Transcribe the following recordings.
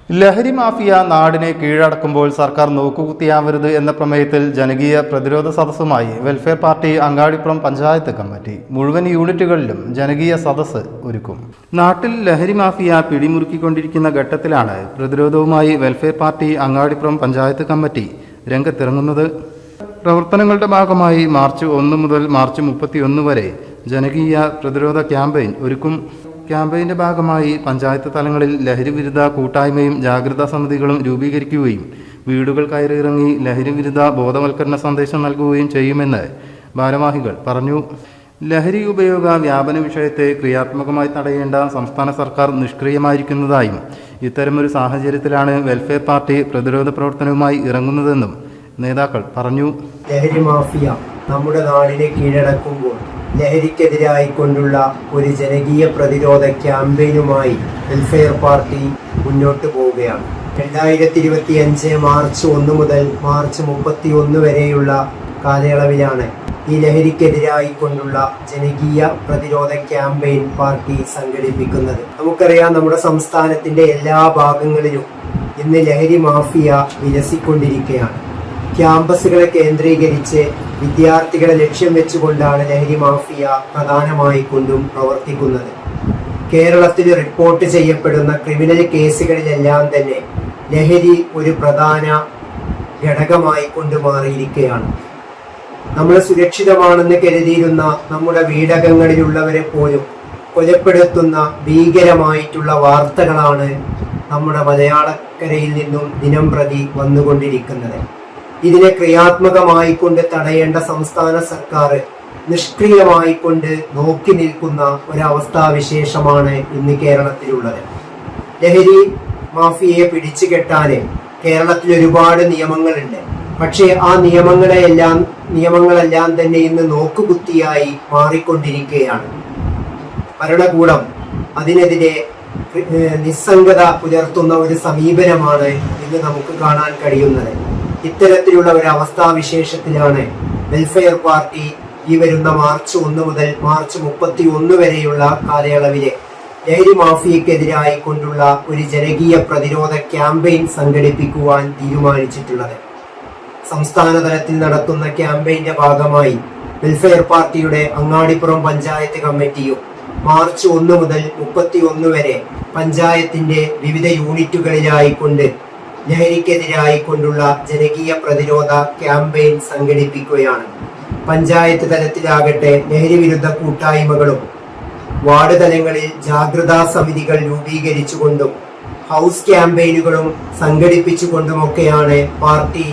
ലഹരി മാഫിയ നാടിനെ കീഴടക്കുമ്പോൾ സർക്കാർ നോക്കുകുത്തിയാവരുത് എന്ന പ്രമേയത്തിൽ ജനകീയ പ്രതിരോധ സദസ്സുമായി Welfare Party Angadippuram panchayat committee മുഴുവൻ യൂണിറ്റുകളിലും ജനകീയ സദസ്സ് ഒരുക്കും. നാട്ടിൽ ലഹരി മാഫിയ പിടിമുറുക്കിക്കൊണ്ടിരിക്കുന്ന ഘട്ടത്തിലാണ് പ്രതിരോധവുമായി Welfare Party Angadippuram panchayat committee രംഗത്തിറങ്ങുന്നത്. പ്രവർത്തനങ്ങളുടെ ഭാഗമായി മാർച്ച് 1 മുതൽ മാർച്ച് 31 വരെ ജനകീയ പ്രതിരോധ ക്യാമ്പയിൻ ഒരുക്കും. ക്യാമ്പയിൻ്റെ ഭാഗമായി പഞ്ചായത്ത് തലങ്ങളിൽ ലഹരി വിരുദ്ധ കൂട്ടായ്മയും ജാഗ്രതാ സമിതികളും രൂപീകരിക്കുകയും വീടുകൾ കയറിയിറങ്ങി ലഹരി വിരുദ്ധ ബോധവൽക്കരണ സന്ദേശം നൽകുകയും ചെയ്യുമെന്ന് ഭാരവാഹികൾ പറഞ്ഞു. ലഹരി ഉപയോഗ വ്യാപന വിഷയത്തെ ക്രിയാത്മകമായി തടയേണ്ട സംസ്ഥാന സർക്കാർ നിഷ്ക്രിയമായിരിക്കുന്നതായും ഇത്തരമൊരു സാഹചര്യത്തിലാണ് വെൽഫെയർ പാർട്ടി പ്രതിരോധ പ്രവർത്തനവുമായി ഇറങ്ങുന്നതെന്നും നേതാക്കൾ പറഞ്ഞു. ലഹരി മാഫിയ നമ്മുടെ നാടിനെ കീഴടക്കുമ്പോൾ ലഹരിക്കെതിരായിക്കൊണ്ടുള്ള ഒരു ജനകീയ പ്രതിരോധ ക്യാമ്പയിനുമായി വെൽഫെയർ പാർട്ടി മുന്നോട്ട് പോവുകയാണ്. 2025 മാർച്ച് 1 മുതൽ മാർച്ച് 31 വരെയുള്ള കാലയളവിലാണ് ഈ ലഹരിക്കെതിരായിക്കൊണ്ടുള്ള ജനകീയ പ്രതിരോധ ക്യാമ്പയിൻ പാർട്ടി സംഘടിപ്പിക്കുന്നത്. നമുക്കറിയാം, നമ്മുടെ സംസ്ഥാനത്തിന്റെ എല്ലാ ഭാഗങ്ങളിലും ഇന്ന് ലഹരി മാഫിയ വിലസിക്കൊണ്ടിരിക്കുകയാണ്. ക്യാമ്പസുകളെ കേന്ദ്രീകരിച്ച് വിദ്യാർത്ഥികളെ ലക്ഷ്യം വെച്ചുകൊണ്ടാണ് ലഹരി മാഫിയ പ്രധാനമായി കൊണ്ടും പ്രവർത്തിക്കുന്നത്. കേരളത്തിൽ റിപ്പോർട്ട് ചെയ്യപ്പെടുന്ന ക്രിമിനൽ കേസുകളിലെല്ലാം തന്നെ ലഹരി ഒരു പ്രധാന ഘടകമായി കൊണ്ട് മാറിയിരിക്കുകയാണ്. നമ്മൾ സുരക്ഷിതമാണെന്ന് കരുതിയിരുന്ന നമ്മുടെ വീടകങ്ങളിലുള്ളവരെ പോലും കൊലപ്പെടുത്തുന്ന ഭീകരമായിട്ടുള്ള വാർത്തകളാണ് നമ്മുടെ മലയാളക്കരയിൽ നിന്നും ദിനം പ്രതി വന്നുകൊണ്ടിരിക്കുന്നത്. ഇതിനെ ക്രിയാത്മകമായിക്കൊണ്ട് തടയേണ്ട സംസ്ഥാന സർക്കാർ നിഷ്ക്രിയമായിക്കൊണ്ട് നോക്കി നിൽക്കുന്ന ഒരവസ്ഥാവിശേഷമാണ് ഇന്ന് കേരളത്തിലുള്ളത്. ലഹരി മാഫിയയെ പിടിച്ചു കെട്ടാന് കേരളത്തിൽ ഒരുപാട് നിയമങ്ങളുണ്ട്. പക്ഷേ ആ നിയമങ്ങളെല്ലാം തന്നെ ഇന്ന് നോക്കുകുത്തിയായി മാറിക്കൊണ്ടിരിക്കുകയാണ്. ഭരണകൂടം അതിനെതിരെ നിസ്സംഗത പുലർത്തുന്ന ഒരു സമീപനമാണ് ഇന്ന് നമുക്ക് കാണാൻ കഴിയുന്നത്. ഇത്തരത്തിലുള്ള ഒരു അവസ്ഥാവിശേഷത്തിലാണ് വെൽഫെയർ പാർട്ടി ഈ വരുന്ന മാർച്ച് 1 മുതൽ മാർച്ച് 31 വരെയുള്ള കാലയളവിലെ ലഹരി മാഫിയക്കെതിരായി കൊണ്ടുള്ള ഒരു ജനകീയ പ്രതിരോധ ക്യാമ്പയിൻ സംഘടിപ്പിക്കുവാൻ തീരുമാനിച്ചിട്ടുള്ളത്. സംസ്ഥാന തലത്തിൽ നടത്തുന്ന ക്യാമ്പയിന്റെ ഭാഗമായി വെൽഫെയർ പാർട്ടിയുടെ അങ്ങാടിപ്പുറം പഞ്ചായത്ത് കമ്മിറ്റിയും മാർച്ച് 1 മുതൽ 31 വരെ പഞ്ചായത്തിന്റെ വിവിധ യൂണിറ്റുകളിലായിക്കൊണ്ട് ലഹരിക്കെതിരായിക്കൊണ്ടുള്ള ജനകീയ പ്രതിരോധ ക്യാമ്പയിൻ സംഘടിപ്പിക്കുകയാണ്. പഞ്ചായത്ത് തലത്തിലാകട്ടെ ലഹരി വിരുദ്ധ കൂട്ടായ്മകളും വാർഡ് തലങ്ങളിൽ ജാഗ്രതാ സമിതികൾ രൂപീകരിച്ചുകൊണ്ടും ഹൗസ് ക്യാമ്പയിനുകളും സംഘടിപ്പിച്ചുകൊണ്ടുമൊക്കെയാണ് പാർട്ടി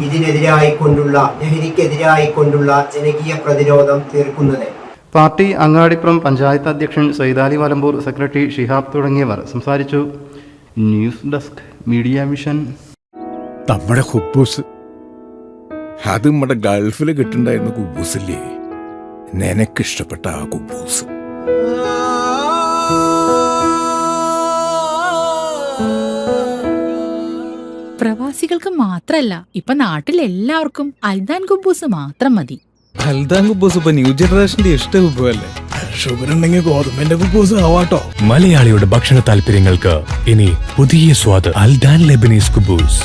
ഇതിനെതിരായിക്കൊണ്ടുള്ള ലഹരിക്കെതിരായിക്കൊണ്ടുള്ള ജനകീയ പ്രതിരോധം തീർക്കുന്നത്. പാർട്ടി അങ്ങാടിപ്പുറം പഞ്ചായത്ത് അധ്യക്ഷൻ സൈദാലി വലമ്പൂർ, സെക്രട്ടറി ഷിഹാബ് തുടങ്ങിയവർ സംസാരിച്ചു. News desk media mission. നമ്മുടെ കുബൂസ് അത് നമ്മുടെ ഗൾഫിൽ കിട്ടുണ്ടായിരുന്ന കുബൂസില്ലേ, നിനക്കിഷ്ടപ്പെട്ട ആ കുബൂസ്. പ്രവാസികൾക്ക് മാത്രല്ല, ഇപ്പൊ നാട്ടിൽ എല്ലാവർക്കും അൽദാൻ കുബൂസ് മാത്രം മതി. അൽദാൻ കുബൂസ് ഇപ്പൊ ന്യൂ ജനറേഷന്റെ ഇഷ്ട കുബുവല്ലേ. ഷുഗർ ഉണ്ടെങ്കിൽ ഗോതമ്പിന്റെ കുബൂസ് ആവാട്ടോ. മലയാളിയുടെ ഭക്ഷണ താല്പര്യങ്ങൾക്ക് ഇനി പുതിയ സ്വാദ്. അൽദാൻ ലെബനീസ് കുബൂസ്.